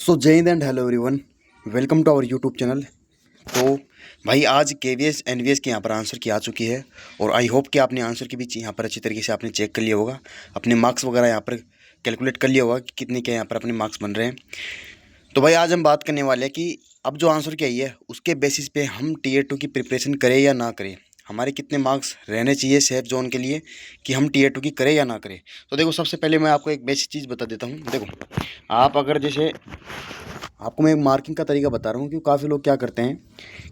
सो जय Hind and hello everyone, welcome to our YouTube channel. तो भाई आज केवीएस एनवीएस के यहाँ पर आंसर की आ चुकी है और आई होप कि आपने आंसर की भी यहाँ पर अच्छी तरीके से आपने चेक कर लिया होगा, अपने मार्क्स वगैरह यहाँ पर कैलकुलेट कर लिया होगा कि कितने के यहाँ पर अपने मार्क्स बन रहे हैं। तो भाई आज हम बात करने वाले हैं कि अब जो आंसर की आई है उसके बेसिस पे हम टीयर 2 की प्रिपरेशन करें या ना करें, हमारे कितने मार्क्स रहने चाहिए सेफ जोन के लिए कि हम टीयर 2 की करें या ना करें। तो देखो, सबसे पहले मैं आपको एक बेसिक चीज़ बता देता हूँ। देखो, आप अगर जैसे आपको मैं एक मार्किंग का तरीका बता रहा हूँ कि काफ़ी लोग क्या करते हैं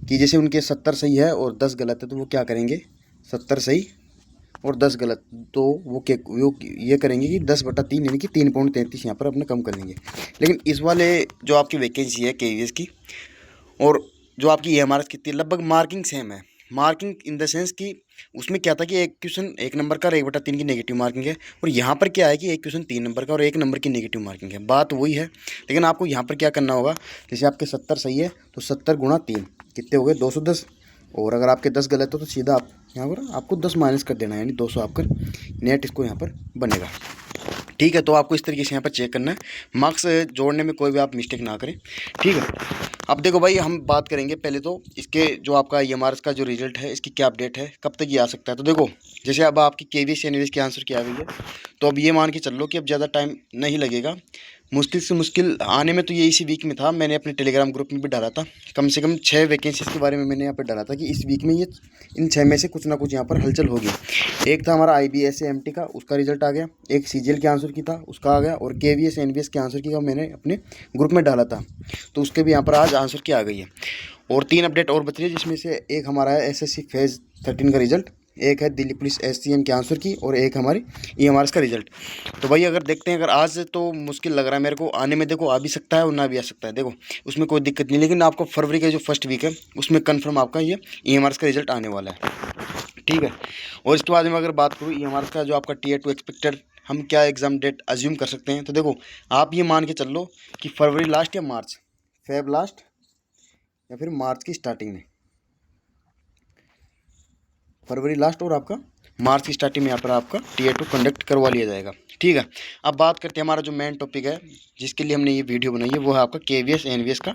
कि जैसे उनके 70 सही है और 10 गलत है, तो वो क्या करेंगे, 70 सही और 10 गलत, तो वो ये करेंगे कि 10/3 यानी कि 3.33 यहाँ पर अपने कम कर लेंगे। लेकिन इस वाले जो आपकी वैकेंसी है केवीएस की और जो आपकी EMRS कितनी है, लगभग मार्किंग सेम है। मार्किंग इन द सेंस कि उसमें क्या था कि एक क्वेश्चन 1 नंबर का और 1/3 की नेगेटिव मार्किंग है, और यहाँ पर क्या है कि एक क्वेश्चन 3 नंबर का और 1 नंबर की नेगेटिव मार्किंग है। बात वही है, लेकिन आपको यहाँ पर क्या करना होगा, जैसे आपके 70 सही है तो 70 गुणा 3 कितने हो गए, 210। और अगर आपके 10 गलत हो तो सीधा आप यहाँ पर आपको 10 माइनस कर देना है, यानी 200 आपका नेट इसको यहाँ पर बनेगा। ठीक है, तो आपको इस तरीके से यहाँ पर चेक करना है, मार्क्स जोड़ने में कोई भी आप मिस्टेक ना करें। ठीक है, अब देखो भाई, हम बात करेंगे पहले तो इसके जो आपका EMRS का जो रिजल्ट है इसकी क्या अपडेट है, कब तक ये आ सकता है। तो देखो, जैसे अब आपकी केवीएस एनवीएस की आंसर की आ गई है, तो अब ये मान के चल लो कि अब ज़्यादा टाइम नहीं लगेगा। मुश्किल से मुश्किल आने में तो ये इसी वीक में था। मैंने अपने टेलीग्राम ग्रुप में भी डाला था, कम से कम 6 वैकेंसीज़ के बारे में मैंने यहाँ पर डाला था कि इस वीक में ये इन 6 में से कुछ ना कुछ यहाँ पर हलचल होगी। एक था हमारा IBSAMT का, उसका रिजल्ट आ गया। एक CGL के आंसर की था, उसका आ गया। और केवीएस एनवीएस के आंसर की का मैंने अपने ग्रुप में डाला था, तो उसके भी यहाँ पर आज आंसर की आ गई है। और 3 अपडेट और बच रही है, जिसमें से एक हमारा है SSC फेज़ 13 का रिजल्ट, एक है दिल्ली पुलिस SCM के आंसर की, और एक हमारी EMRS का रिजल्ट। तो भाई अगर देखते हैं, अगर आज तो मुश्किल लग रहा है मेरे को आने में, देखो आ भी सकता है और ना भी आ सकता है, देखो उसमें कोई दिक्कत नहीं, लेकिन आपको फरवरी का जो फर्स्ट वीक है उसमें कन्फर्म आपका ये EMRS का रिजल्ट आने वाला है। ठीक है, और इसके बाद में अगर बात करूँ EMRS का जो आपका Tier 2 एक्सपेक्टेड हम क्या एग्ज़ाम डेट अज्यूम कर सकते हैं, तो देखो आप ये मान के चल लो कि फरवरी लास्ट या मार्च, फेब लास्ट या फिर मार्च की स्टार्टिंग में, फरवरी लास्ट और आपका मार्च की स्टार्टिंग में यहाँ पर आपका Tier 2 कंडक्ट करवा लिया जाएगा। ठीक है, अब बात करते हैं हमारा जो मेन टॉपिक है जिसके लिए हमने ये वीडियो बनाई है, वो है आपका केवीएस एनवीएस का।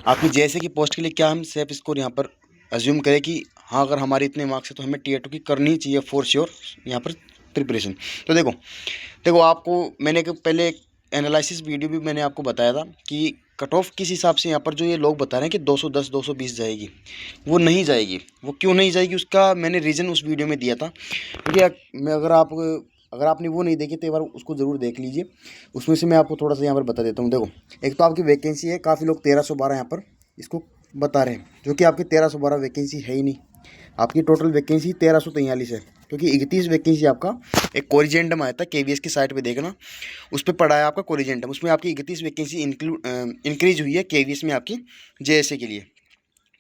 आपकी जैसे कि पोस्ट के लिए क्या हम सेफ स्कोर यहाँ पर अज्यूम करें कि हाँ, अगर हमारे इतने मार्क्स है तो हमें Tier 2 की करनी ही चाहिए फॉर श्योर यहाँ पर प्रिपरेशन। तो देखो आपको मैंने पहले एक एनालिसिस वीडियो भी मैंने आपको बताया था कि कट ऑफ किस हिसाब से यहाँ पर जो ये लोग बता रहे हैं कि 210 220 जाएगी, वो नहीं जाएगी। वो क्यों नहीं जाएगी उसका मैंने रीज़न उस वीडियो में दिया था, क्योंकि मैं अगर आपने वो नहीं देखी तो एक बार उसको ज़रूर देख लीजिए। उसमें से मैं आपको थोड़ा सा यहाँ पर बता देता हूँ। देखो, एक तो आपकी वैकेंसी है, काफ़ी लोग 1312 यहाँ पर इसको बता रहे हैं, जो कि आपकी 1312 वैकेंसी है ही नहीं। आपकी टोटल वैकेंसी 1343 है, क्योंकि 31 वैकेंसी आपका एक कोरिजेंडम आया था, केवीएस की साइट पे देखना, उस पर पड़ा है आपका कोरिजेंडम, उसमें आपकी 31 वैकेंसी इंक्रीज हुई है केवीएस में आपकी JSA के लिए।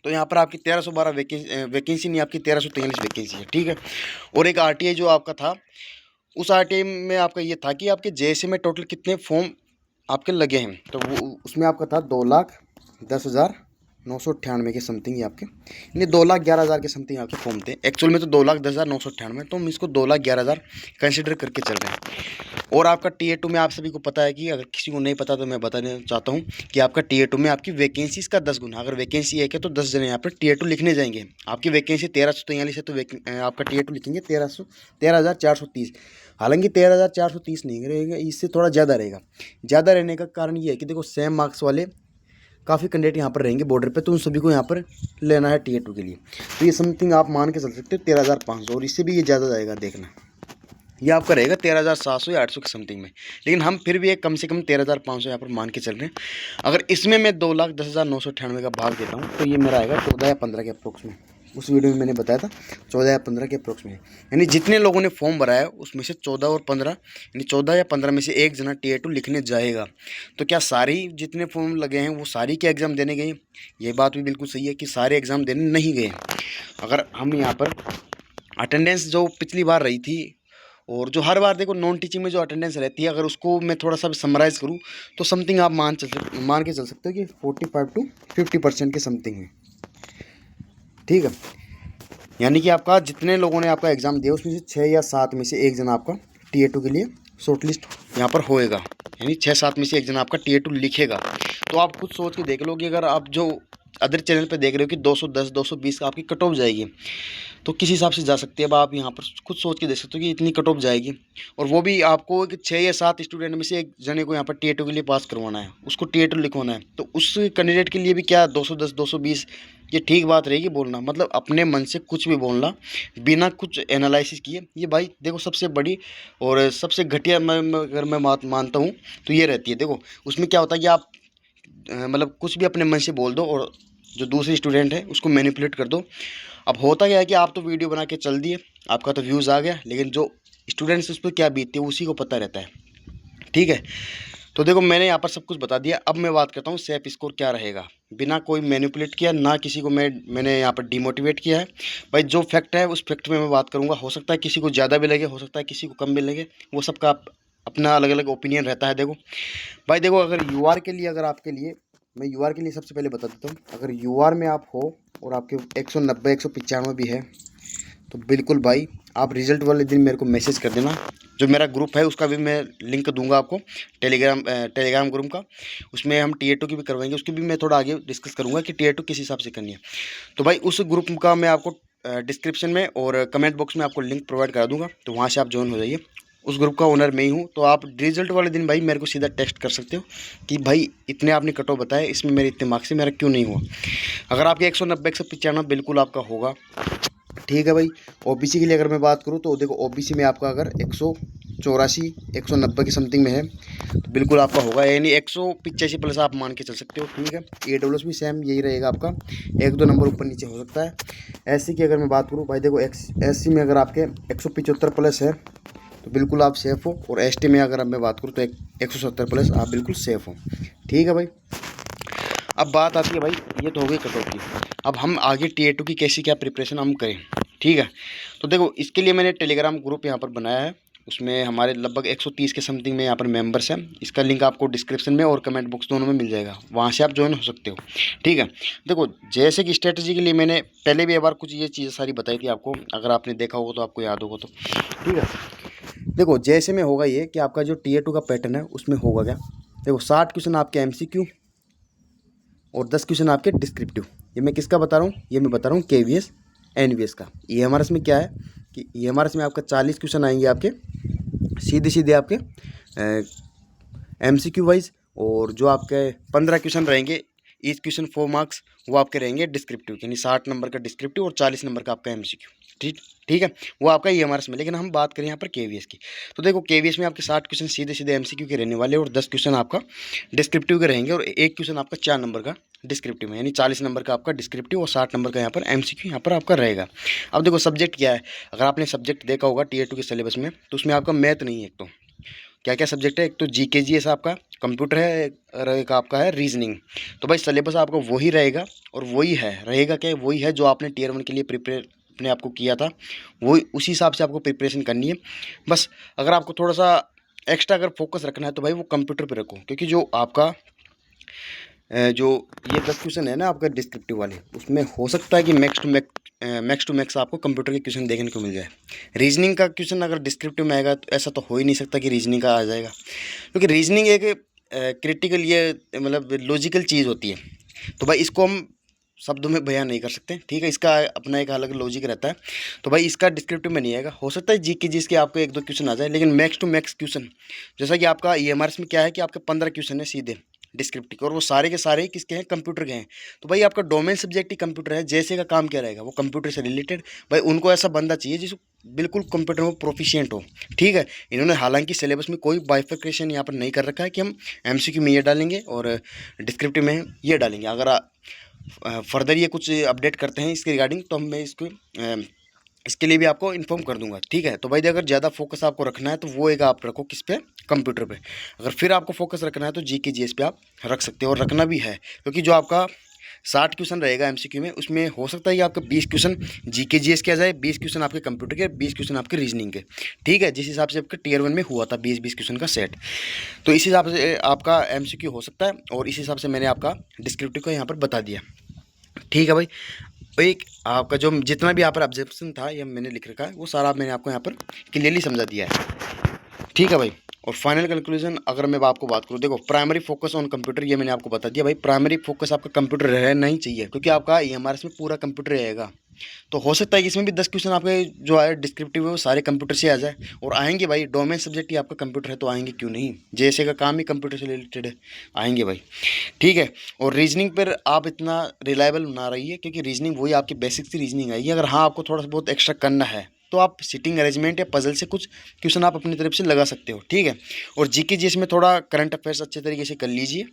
तो यहाँ पर आपकी 1312 वैकेंसी नहीं, आपकी 1343 वैकेंसी है। ठीक है, और एक RTI जो आपका था, उस RTI में आपका ये था कि आपके JSA में टोटल कितने फॉर्म आपके लगे हैं, तो वो उसमें आपका था 2,10,998 के समथिंग ही आपके, यानी 2,11,000 के समथिंग आपके फॉर्म थे। एक्चुअल में तो 2,10,998, तो हम इसको 2,11,000 कंसिडर करके चल रहे हैं। और आपका Tier 2 में आप सभी को पता है कि अगर किसी को नहीं पता तो मैं बताना चाहता हूँ कि आपका Tier 2 में आपकी वैकेंसीज़ का 10 गुना, अगर वैकेंसी 1 है तो 10 जने यहाँ पर Tier 2 लिखने जाएंगे। आपकी वैकेंसी 1343 है तो आपका Tier 2 लिखेंगे 13,430। हालांकि 13,430 नहीं रहेगा, इससे थोड़ा ज़्यादा रहेगा। ज़्यादा रहने का कारण ये है कि देखो सेम मार्क्स वाले काफ़ी कैंडिडेट यहाँ पर रहेंगे बॉर्डर पे, तो उन सभी को यहाँ पर लेना है Tier 2 के लिए। तो ये समथिंग आप मान के चल सकते हो 13,500, और इससे भी ये ज़्यादा जाएगा। देखना, ये आपका रहेगा 13,700 या 800 के समथिंग में, लेकिन हम फिर भी एक कम से कम 13,500 यहाँ पर मान के चल रहे हैं। अगर इसमें मैं 2,10,998 का भाग देता हूँ तो ये मेरा आएगा 14 या 15 के अप्रोक्स में। उस वीडियो में मैंने बताया था 14 या 15 के अप्रोक्स में, यानी जितने लोगों ने फॉर्म भरा है उसमें से 14 और 15, यानी 14 या 15 में से एक जना Tier 2 लिखने जाएगा। तो क्या सारी जितने फॉर्म लगे हैं वो सारी के एग्ज़ाम देने गए? ये बात भी बिल्कुल सही है कि सारे एग्ज़ाम देने नहीं गए। अगर हम यहाँ पर अटेंडेंस जो पिछली बार रही थी, और जो हर बार देखो नॉन टीचिंग में जो अटेंडेंस रहती है, अगर उसको मैं थोड़ा सा समराइज़ करूँ तो समथिंग आप मान के चल सकते हो कि 45 to 50% के समथिंग है। ठीक है, यानी कि आपका जितने लोगों ने आपका एग्ज़ाम दिया उसमें से 6 या 7 में से एक जना आपका Tier 2 के लिए शॉर्टलिस्ट यहाँ पर होएगा, यानी 6-7 में से एक जना आपका टीयर 2 लिखेगा। तो आप खुद सोच के देख लो कि अगर आप जो अदर चैनल पे देख रहे हो कि 210 220 आपकी कट ऑफ जाएगी, तो किस हिसाब से जा सकती है। अब आप यहाँ पर खुद सोच के देख सकते हो कि इतनी कट ऑफ जाएगी, और वो भी आपको 6 या 7 स्टूडेंट में से एक जने को यहाँ पर टीयर 2 के लिए पास करवाना है, उसको टीयर 2 लिखवाना है। तो उस कैंडिडेट के लिए भी क्या 210 220 ये ठीक बात रहेगी बोलना, मतलब अपने मन से कुछ भी बोलना बिना कुछ एनालिसिस किए, ये भाई देखो सबसे बड़ी और सबसे घटिया अगर मैं बात मानता हूँ तो ये रहती है। देखो उसमें क्या होता है कि आप मतलब कुछ भी अपने मन से बोल दो और जो दूसरे स्टूडेंट है उसको मैनिपुलेट कर दो। अब होता क्या है कि आप तो वीडियो बना के चल दिए, आपका तो व्यूज़ आ गया, लेकिन जो स्टूडेंट्स उस पर क्या बीतती है उसी को पता रहता है। ठीक है, तो देखो मैंने यहाँ पर सब कुछ बता दिया। अब मैं बात करता हूँ सेफ स्कोर क्या रहेगा, बिना कोई मैनिपुलेट किया, ना किसी को मैंने यहाँ पर डिमोटिवेट किया है। भाई जो फैक्ट है उस फैक्ट में मैं बात करूँगा। हो सकता है किसी को ज़्यादा भी लगे, हो सकता है किसी को कम भी लगे, वो सबका अपना अलग अलग ओपिनियन रहता है। देखो भाई देखो, अगर यूआर के लिए, अगर आपके लिए, मैं यूआर के लिए सबसे पहले बता देता हूँ। अगर यूआर में आप हो और आपके 190 195 भी है, तो बिल्कुल भाई आप रिजल्ट वाले दिन मेरे को मैसेज कर देना। जो मेरा ग्रुप है उसका भी मैं लिंक दूंगा आपको, टेलीग्राम ग्रुप का। उसमें हम टीयर 2 की भी करवाएंगे, उसकी भी मैं थोड़ा आगे डिस्कस करूंगा कि टीयर 2 किस हिसाब से करनी है। तो भाई उस ग्रुप का मैं आपको डिस्क्रिप्शन में और कमेंट बॉक्स में आपको लिंक प्रोवाइड करा दूंगा, तो वहाँ से आप ज्वाइन हो जाइए। उस ग्रुप का ओनर मैं ही हूँ। तो आप रिजल्ट वाले दिन भाई मेरे को सीधा टेक्स्ट कर सकते हो कि भाई इतने आपने कट ऑफ बताया, इसमें मेरे इतने मार्क्स से मेरा क्यों नहीं हुआ। अगर आपके 190 195 बिल्कुल आपका होगा, ठीक है भाई। ओबीसी के लिए अगर मैं बात करूँ तो देखो ओबीसी में आपका अगर 184 190 की समथिंग में है, तो बिल्कुल आपका होगा, यानी 185 प्लस आप मान के चल सकते हो। ठीक है, AWS भी सेम यही रहेगा आपका, 1-2 नंबर ऊपर नीचे हो सकता है। एससी की अगर मैं बात करूँ भाई देखो, एससी में अगर आपके 175 प्लस है तो बिल्कुल आप सेफ़ हो, और एसटी में अगर मैं बात करूँ तो 170 प्लस आप बिल्कुल सेफ़ हो। ठीक है भाई, अब बात आती है भाई, ये तो हो गई कट ऑफ की। अब हम आगे टीयर 2 की कैसी क्या प्रिपरेशन हम करें। ठीक है, तो देखो इसके लिए मैंने टेलीग्राम ग्रुप यहाँ पर बनाया है, उसमें हमारे लगभग 130 के समथिंग में यहाँ पर मेंबर्स हैं। इसका लिंक आपको डिस्क्रिप्शन में और कमेंट बॉक्स दोनों में मिल जाएगा, वहाँ से आप ज्वाइन हो सकते हो। ठीक है, देखो जैसे कि स्ट्रेटजी के लिए मैंने पहले भी एक बार कुछ ये चीज़ें सारी बताई थी आपको, अगर आपने देखा होगा तो आपको याद होगा तो। ठीक है, देखो जैसे में होगा ये कि आपका जो टीयर 2 का पैटर्न है उसमें होगा क्या, देखो 60 क्वेश्चन आपके MCQ और 10 क्वेश्चन आपके डिस्क्रिप्टिव। ये मैं किसका बता रहा हूँ, ये मैं बता रहा हूँ KVS NVS का। EMRS में क्या है कि EMRS में आपका 40 क्वेश्चन आएंगे आपके सीधे सीधे आपके MCQ वाइज, और जो आपके 15 क्वेश्चन रहेंगे ईच क्वेश्चन 4 मार्क्स, वो आपके रहेंगे डिस्क्रिप्टिव, यानी 60 नंबर का डिस्क्रिप्टिव और 40 नंबर का आपका MCQ। ठीक ठीक है, वो आपका EMRS में। लेकिन हम बात करें यहाँ पर KVS की, तो देखो KVS में आपके 60 क्वेश्चन सीधे सीधे MCQ के रहने वाले और 10 क्वेश्चन आपका डिस्क्रिप्टिव के रहेंगे, और एक क्वेश्चन आपका 4 नंबर का डिस्क्रिप्टिव में, यानी 40 नंबर का आपका डिस्क्रिप्टिव और 60 नंबर का यहाँ पर MCQ यहाँ पर आपका रहेगा। अब देखो सब्जेक्ट क्या है, अगर आपने सब्जेक्ट देखा होगा टीयर 2 के सिलेबस में, तो उसमें आपका मैथ नहीं है। एक तो क्या क्या सब्जेक्ट है, एक तो GK GS आपका, कंप्यूटर है, और एक आपका है रीजनिंग। तो भाई सिलेबस आपका वही रहेगा, और वही है रहेगा क्या, वही है जो आपने टीयर 1 के लिए प्रिपेयर अपने आपको किया था, वही उसी हिसाब से आपको प्रिपरेशन करनी है। बस अगर आपको थोड़ा सा एक्स्ट्रा अगर फोकस रखना है तो भाई वो कंप्यूटर पे रखो, क्योंकि जो आपका जो ये 10 क्वेश्चन है ना आपका डिस्क्रिप्टिव वाले, उसमें हो सकता है कि मैक्स टू मैक्स आपको कंप्यूटर के क्वेश्चन देखने को मिल जाए। रीजनिंग का क्वेश्चन अगर डिस्क्रिप्टिव में आएगा तो ऐसा तो हो ही नहीं सकता कि रीजनिंग का आ जाएगा, क्योंकि रीजनिंग एक क्रिटिकल ये मतलब लॉजिकल चीज़ होती है। तो भाई इसको हम शब्दों में बयान नहीं कर सकते। ठीक है, इसका अपना एक अलग लॉजिक रहता है। तो भाई इसका डिस्क्रिप्टिव में नहीं आएगा, हो सकता है GK GS के आपको 1-2 क्वेश्चन आ जाए, लेकिन मैक्स टू मैक्स क्वेश्चन, जैसा कि आपका EMRS में क्या है कि आपके 15 क्वेश्चन है सीधे डिस्क्रिप्टिव, और वो सारे के सारे किसके हैं, कंप्यूटर के हैं। तो भाई आपका डोमेन सब्जेक्ट ही कंप्यूटर है, जैसे का काम क्या रहेगा वो कंप्यूटर से रिलेटेड। भाई उनको ऐसा बंदा चाहिए जिसको बिल्कुल कंप्यूटर में प्रोफिशिएंट हो। ठीक है, इन्होंने हालांकि सिलेबस में कोई बाइफिकेशन यहाँ पर नहीं कर रखा है कि हम MCQ में ये डालेंगे और डिस्क्रिप्टिव में ये डालेंगे। अगर फर्दर ये कुछ अपडेट करते हैं इसके रिगार्डिंग, तो मैं इसके लिए भी आपको इन्फॉर्म कर दूंगा। ठीक है, तो भाई अगर ज़्यादा फोकस आपको रखना है तो वो एक आप रखो किस पे, कंप्यूटर पे। अगर फिर आपको फोकस रखना है तो GK GS पे आप रख सकते हो, और रखना भी है, क्योंकि जो आपका 60 क्वेश्चन रहेगा MCQ में, उसमें हो सकता है कि आपका 20 क्वेश्चन GK GS के आ जाए, 20 क्वेश्चन आपके कंप्यूटर के, 20 क्वेश्चन आपके रीजनिंग के। ठीक है, जिस हिसाब से आपका टीयर 1 में हुआ था 20-20 क्वेश्चन का सेट, तो इस हिसाब से आपका MCQ हो सकता है, और इस हिसाब से मैंने आपका डिस्क्रिप्टिव को यहाँ पर बता दिया। ठीक है भाई, एक आपका जो जितना भी यहाँ पर ऑब्जेक्शन था या मैंने लिख रखा है वो सारा मैंने आपको यहाँ पर क्लियरली समझा दिया है। ठीक है भाई, और फाइनल कंक्लूजन अगर मैं आपको बात करूँ, देखो प्राइमरी फोकस ऑन कंप्यूटर, ये मैंने आपको बता दिया भाई। प्राइमरी फोकस आपका कंप्यूटर रहना ही चाहिए, क्योंकि आपका EMRS में पूरा कंप्यूटर रहेगा। तो हो सकता है कि इसमें भी 10 क्वेश्चन आपके जो है डिस्क्रिप्टिव है वो सारे कंप्यूटर से आ जाए, और आएंगे भाई। डोमेन सब्जेक्ट ही आपका कंप्यूटर है तो आएंगे क्यों नहीं, जैसे का काम ही कंप्यूटर से रिलेटेड है, आएंगे भाई। ठीक है। और रीजनिंग पर आप इतना रिलायबल ना रहिए, क्योंकि रीजनिंग वही आपकी बेसिक सी रीजनिंग आएगी। अगर हाँ आपको थोड़ा सा बहुत एक्स्ट्रा करना है तो आप सिटिंग अरेंजमेंट या पजल से कुछ क्वेश्चन आप अपनी तरफ से लगा सकते हो। ठीक है। और जीके जीएस में थोड़ा करंट अफेयर्स अच्छे तरीके से कर लीजिए,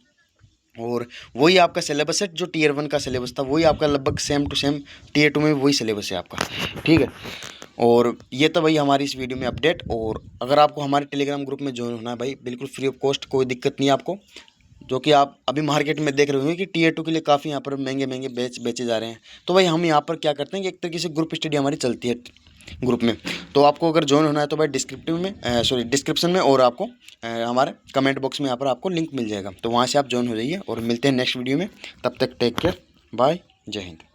और वही आपका सिलेबस है जो Tier 1 का सिलेबस था, वही आपका लगभग सेम टू सेम Tier 2 में भी वही सिलेबस है आपका। ठीक है। और ये तो भाई हमारी इस वीडियो में अपडेट। और अगर आपको हमारे टेलीग्राम ग्रुप में ज्वाइन होना है भाई, बिल्कुल फ्री ऑफ कॉस्ट, कोई दिक्कत नहीं है आपको। जो कि आप अभी मार्केट में देख रहे होंगे कि Tier 2 के लिए काफ़ी यहाँ पर महंगे महंगे बेचे जा रहे हैं। तो भाई हम यहाँ पर क्या करते हैं कि एक तरीके से ग्रुप स्टडी हमारी चलती है ग्रुप में। तो आपको अगर ज्वाइन होना है तो भाई डिस्क्रिप्शन में और आपको हमारे कमेंट बॉक्स में यहाँ पर आपको लिंक मिल जाएगा, तो वहाँ से आप ज्वाइन हो जाइए। और मिलते हैं नेक्स्ट वीडियो में, तब तक टेक केयर, बाय, जय हिंद।